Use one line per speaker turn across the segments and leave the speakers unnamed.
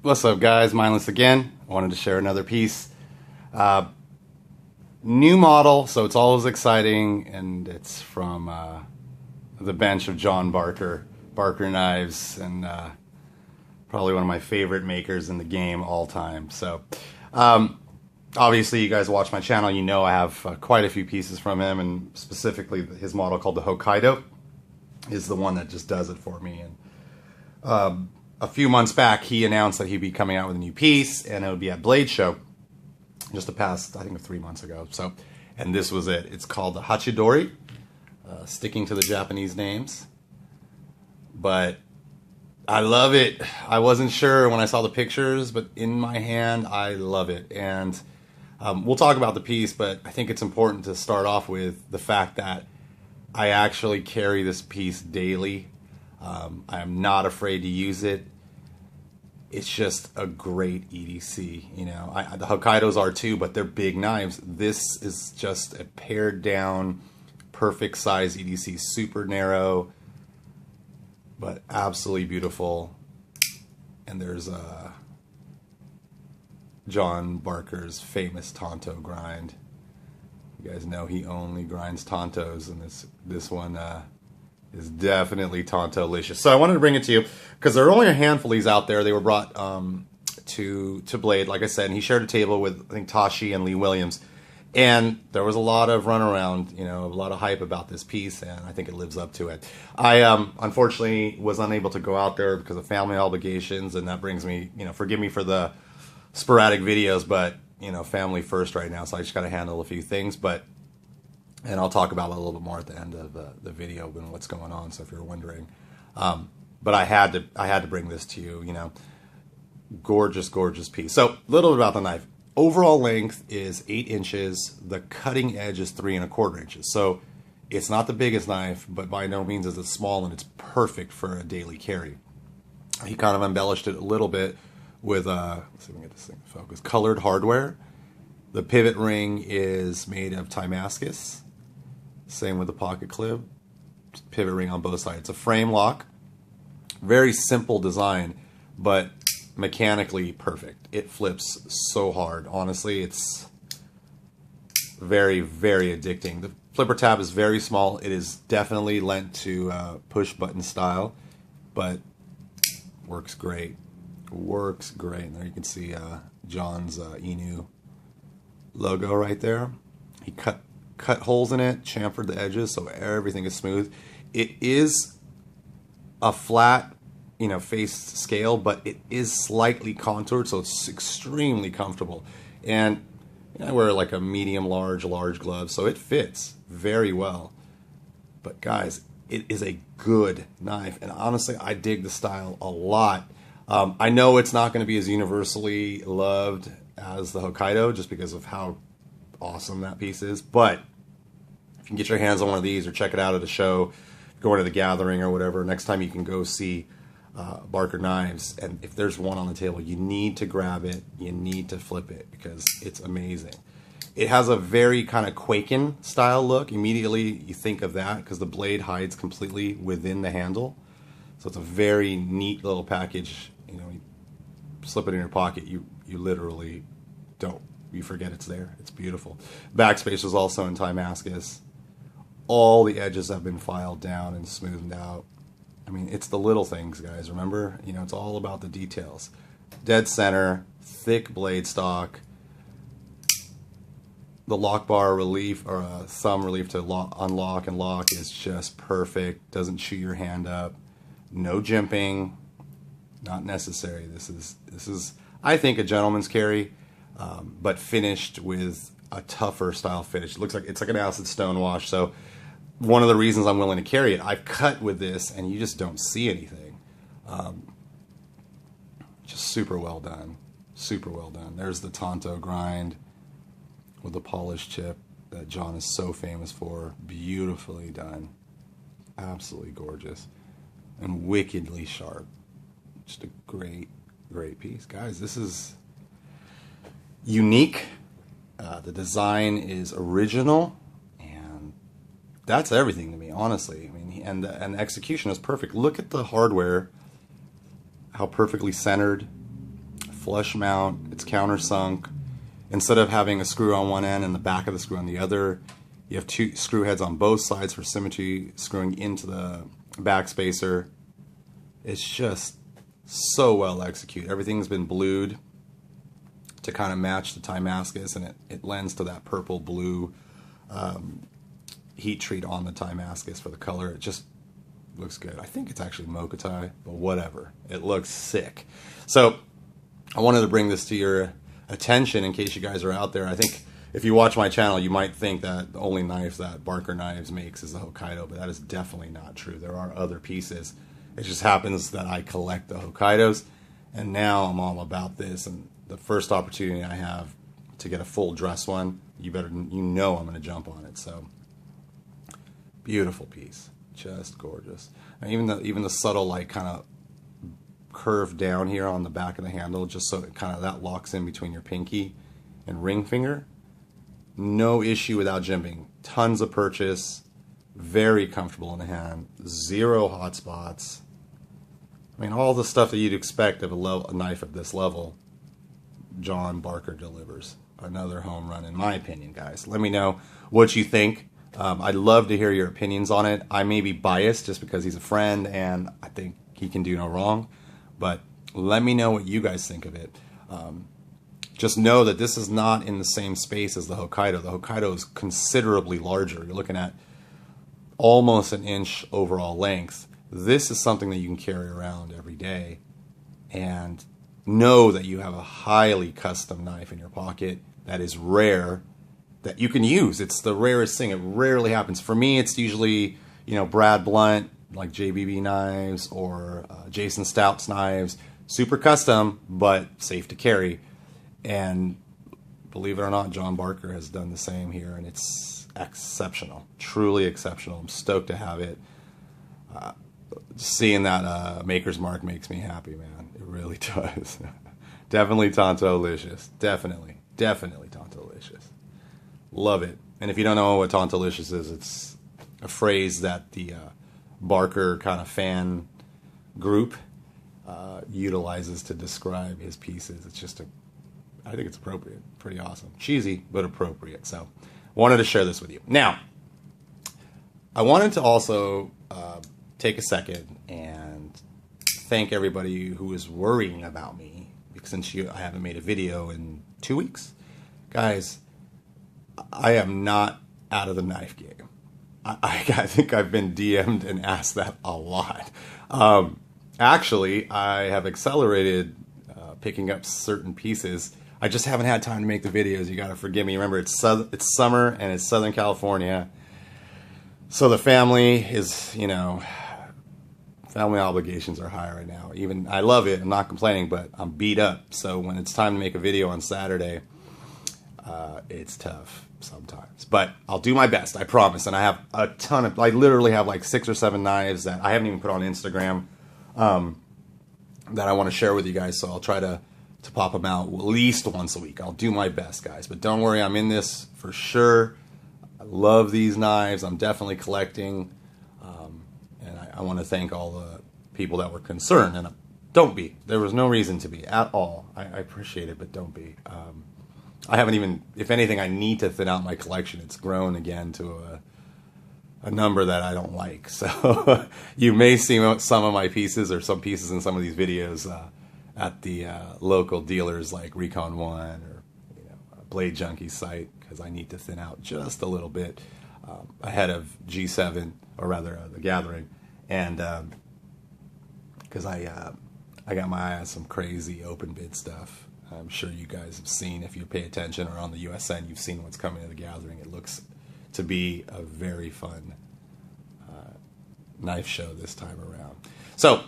What's up, guys? Mindless again. I wanted to share another piece. New model, so it's always exciting, and it's from the bench of John Barker Knives, and probably one of my favorite makers in the game all time. So, obviously, you guys watch my channel, you know I have quite a few pieces from him, and specifically his model called the Hokkaido is the one that just does it for me. And a few months back, he announced that he'd be coming out with a new piece, and it would be at Blade Show, just the past, I think, 3 months ago. So, and this was it. It's called the Hachidori, sticking to the Japanese names. But I love it. I wasn't sure when I saw the pictures, but in my hand, I love it. And we'll talk about the piece, but I think it's important to start off with the fact that I actually carry this piece daily. I am not afraid to use it. It's just a great EDC, you know. The Hokkaidos are too, but they're big knives. This is just a pared down, perfect size EDC, super narrow, but absolutely beautiful. And there's John Barker's famous Tonto grind. You guys know he only grinds Tontos, and this one is definitely Tonto-licious. So I wanted to bring it to you because there are only a handful of these out there. They were brought to Blade, like I said, and he shared a table with, I think, Tashi and Lee Williams. And there was a lot of runaround, you know, a lot of hype about this piece, and I think it lives up to it. I unfortunately was unable to go out there because of family obligations, and that brings me, you know, forgive me for the sporadic videos, but, you know, family first right now, so I just got to handle a few things. And I'll talk about it a little bit more at the end of the video and what's going on. So if you're wondering, but I had to bring this to you. You know, gorgeous, gorgeous piece. So a little bit about the knife. Overall length is 8 inches. The cutting edge is 3 1/4 inches. So it's not the biggest knife, but by no means is it small, and it's perfect for a daily carry. He kind of embellished it a little bit with let's see if we can get this thing to focus. Colored hardware. The pivot ring is made of Timascus. Same with the pocket clip. Pivot ring on both sides. It's a frame lock. Very simple design, but mechanically perfect. It flips so hard. Honestly, it's very, very addicting. The flipper tab is very small. It is definitely lent to push button style, but works great. Works great. And there you can see John's Inu logo right there. He cut holes in it, chamfered the edges so everything is smooth. It is a flat, you know, faced scale, but it is slightly contoured, so it's extremely comfortable. And you know, I wear like a medium large glove, so it fits very well. But guys, it is a good knife, and honestly, I dig the style a lot. I know it's not going to be as universally loved as the Hokkaido just because of how awesome that piece is, but if you can get your hands on one of these or check it out at a show, go into the gathering or whatever, next time you can go see Barker Knives, and if there's one on the table, you need to grab it, you need to flip it because it's amazing. It has a very kind of Quaken style look. Immediately you think of that because the blade hides completely within the handle, so it's a very neat little package. You know, you slip it in your pocket, you literally you forget it's there. It's beautiful. Backspace is also in Timascus. All the edges have been filed down and smoothed out. I mean, it's the little things, guys. Remember, you know, it's all about the details. Dead center, thick blade stock. The lock bar relief, or thumb relief to unlock and lock, is just perfect. Doesn't chew your hand up. No jimping. Not necessary. This is I think a gentleman's carry, but finished with a tougher style finish. It looks like it's like an acid stone wash. So one of the reasons I'm willing to carry it, I've cut with this, and you just don't see anything. Just super well done. Super well done. There's the Tonto grind with the polished chip that John is so famous for. Beautifully done. Absolutely gorgeous. And wickedly sharp. Just a great, great piece. Guys, this is unique. The design is original, and that's everything to me, honestly. I mean, and the execution is perfect. Look at the hardware, how perfectly centered. flush mount. It's countersunk. Instead of having a screw on one end and the back of the screw on the other, you have 2 screw heads on both sides for symmetry, screwing into the back spacer. It's just so well executed. Everything's been blued to kind of match the Timascus, and it lends to that purple blue heat treat on the Timascus for the color. It just looks good. I think it's actually Mokutai, but whatever. It looks sick. So I wanted to bring this to your attention in case you guys are out there. I think if you watch my channel, you might think that the only knife that Barker Knives makes is the Hokkaido, but that is definitely not true. There are other pieces. It just happens that I collect the Hokkaidos, and now I'm all about this. And the first opportunity I have to get a full dress one, you know I'm going to jump on it. So beautiful piece, just gorgeous. And even the subtle like kind of curve down here on the back of the handle, just so it kind of that locks in between your pinky and ring finger. No issue without jimping. Tons of purchase, very comfortable in the hand, 0 hot spots. I mean, all the stuff that you'd expect of a knife of this level, John Barker delivers. Another home run, in my opinion, guys. Let me know what you think. I'd love to hear your opinions on it. I may be biased just because he's a friend and I think he can do no wrong, but let me know what you guys think of it. Just know that this is not in the same space as the Hokkaido. The Hokkaido is considerably larger. You're looking at almost an inch overall length. This is something that you can carry around every day and know that you have a highly custom knife in your pocket that is rare, that you can use. It's the rarest thing. It rarely happens. For me, it's usually, you know, Brad Blunt, like JBB knives, or Jason Stout's knives. Super custom, but safe to carry. And believe it or not, John Barker has done the same here, and it's exceptional. Truly exceptional. I'm stoked to have it. Seeing that Maker's Mark makes me happy, man. It really does. Definitely Tonto-licious. Definitely Tonto-licious. Love it. And if you don't know what Tonto-licious is, it's a phrase that the Barker kind of fan group utilizes to describe his pieces. It's just I think it's appropriate. Pretty awesome. Cheesy, but appropriate. So, wanted to share this with you. Now, I wanted to also take a second and thank everybody who is worrying about me, because since I haven't made a video in 2 weeks. Guys, I am not out of the knife game. I think I've been DM'd and asked that a lot. Actually, I have accelerated picking up certain pieces. I just haven't had time to make the videos. You got to forgive me. Remember, it's summer and it's Southern California. So the family is, you know, family obligations are high right now. Even I love it. I'm not complaining, but I'm beat up. So when it's time to make a video on Saturday, it's tough sometimes. But I'll do my best, I promise. And I have a ton of, I literally have like 6 or 7 knives that I haven't even put on Instagram that I want to share with you guys. So I'll try to pop them out at least once a week. I'll do my best, guys. But don't worry, I'm in this for sure. I love these knives. I'm definitely collecting. And I want to thank all the people that were concerned. And don't be. There was no reason to be at all. I appreciate it, but don't be. I haven't even, if anything, I need to thin out my collection. It's grown again to a number that I don't like. So you may see some of my pieces or some pieces in some of these videos at the local dealers like Recon One or Blade Junkie site, because I need to thin out just a little bit ahead of G7, or rather the gathering, and because I got my eye on some crazy open bid stuff. I'm sure you guys have seen, if you pay attention, or on the USN, you've seen what's coming to the gathering. It looks to be a very fun knife show this time around. So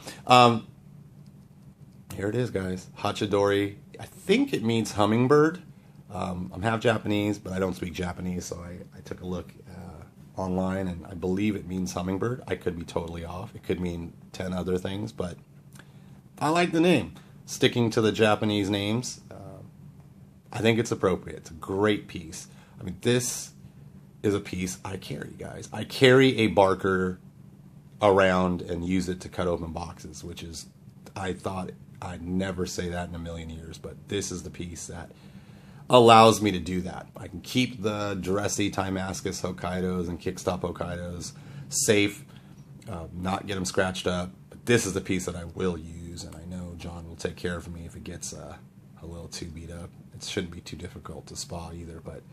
here it is, guys. Hachidori. I think it means hummingbird. I'm half Japanese, but I don't speak Japanese, so I took a look online, and I believe it means hummingbird. I could be totally off. It could mean 10 other things, but I like the name. Sticking to the Japanese names, I think it's appropriate. It's a great piece. I mean, this is a piece I carry, guys. I carry a Barker around and use it to cut open boxes, which is, I thought I'd never say that in a million years, but this is the piece that allows me to do that. I can keep the dressy Timascus Hokkaidos and kickstop Hokkaidos safe, not get them scratched up. But this is the piece that I will use, and I know John will take care of me if it gets a little too beat up. It shouldn't be too difficult to spa either, but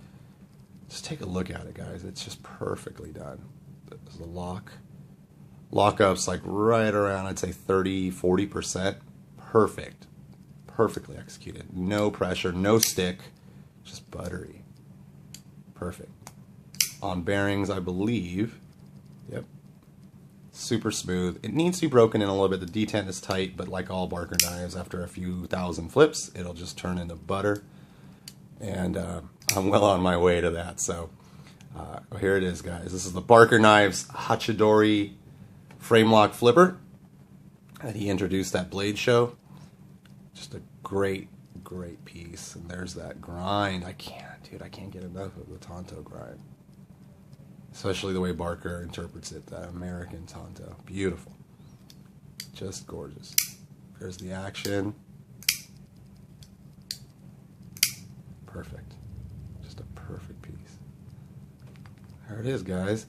just take a look at it, guys. It's just perfectly done. There's the lock-up's like right around, I'd say 30-40%. Perfect. Perfectly executed. No pressure, no stick, just buttery. Perfect. On bearings, I believe. Yep. Super smooth. It needs to be broken in a little bit. The detent is tight, but like all Barker knives, after a few thousand flips, it'll just turn into butter. And I'm well on my way to that. So here it is, guys. This is the Barker Knives Hachidori frame lock flipper that he introduced at Blade Show. Just a great, great piece. And there's that grind. I can't get enough of the Tonto grind. Especially the way Barker interprets it, the American Tonto. Beautiful. Just gorgeous. There's the action. Perfect. Just a perfect piece. There it is, guys.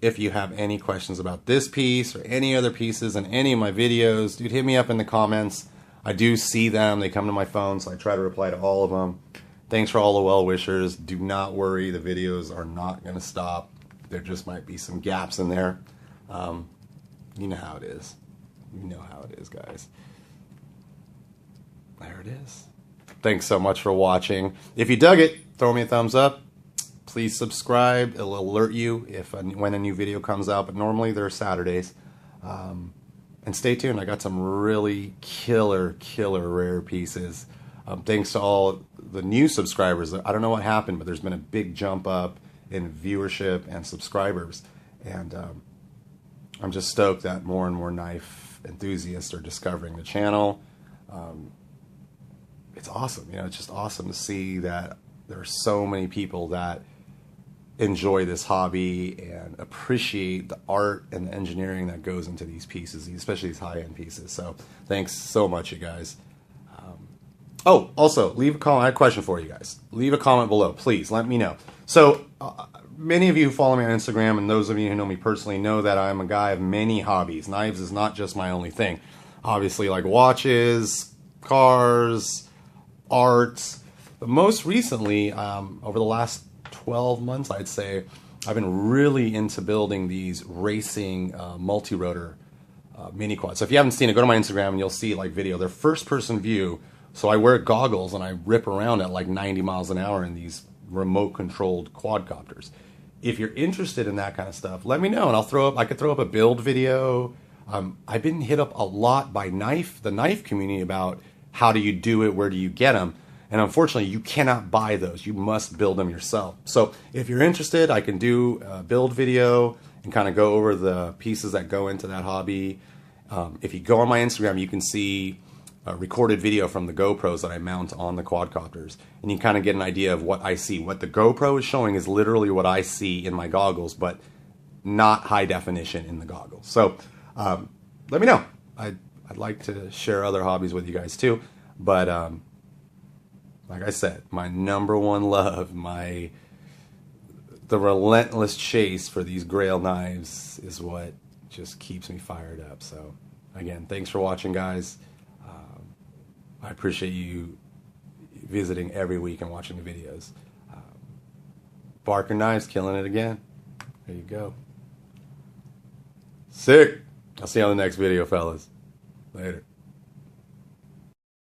If you have any questions about this piece or any other pieces in any of my videos, dude, hit me up in the comments. I do see them. They come to my phone, so I try to reply to all of them. Thanks for all the well-wishers. Do not worry. The videos are not going to stop. There just might be some gaps in there. You know how it is. You know how it is, guys. There it is. Thanks so much for watching. If you dug it, throw me a thumbs up. Please subscribe. It'll alert you when a new video comes out, but normally they're Saturdays. And stay tuned. I got some really killer rare pieces. Thanks to all the new subscribers. I don't know what happened, but there's been a big jump up in viewership and subscribers. And I'm just stoked that more and more knife enthusiasts are discovering the channel. It's awesome. You know, it's just awesome to see that there are so many people that enjoy this hobby and appreciate the art and the engineering that goes into these pieces, especially these high-end pieces. So thanks so much, you guys. Oh, also, leave a comment. I have a question for you guys. Leave a comment below, please. Let me know. So many of you who follow me on Instagram, and those of you who know me personally know that I'm a guy of many hobbies. Knives is not just my only thing. Obviously, like watches, cars, art. But most recently, over the last 12 months, I'd say, I've been really into building these racing multi-rotor mini quads. So if you haven't seen it, go to my Instagram and you'll see like video. They're first-person view. So I wear goggles and I rip around at like 90 miles an hour in these remote-controlled quadcopters. If you're interested in that kind of stuff, let me know and I could throw up a build video. I've been hit up a lot by the knife community about how do you do it, where do you get them? And unfortunately, you cannot buy those. You must build them yourself. So if you're interested, I can do a build video and kind of go over the pieces that go into that hobby. If you go on my Instagram, you can see a recorded video from the GoPros that I mount on the quadcopters. And you kind of get an idea of what I see. What the GoPro is showing is literally what I see in my goggles, but not high definition in the goggles. So let me know. I'd like to share other hobbies with you guys too. But like I said, my number one love, the relentless chase for these Grail knives is what just keeps me fired up. So again, thanks for watching, guys. I appreciate you visiting every week and watching the videos. Barker Knives, killing it again. There you go. Sick. I'll see you on the next video, fellas. Later.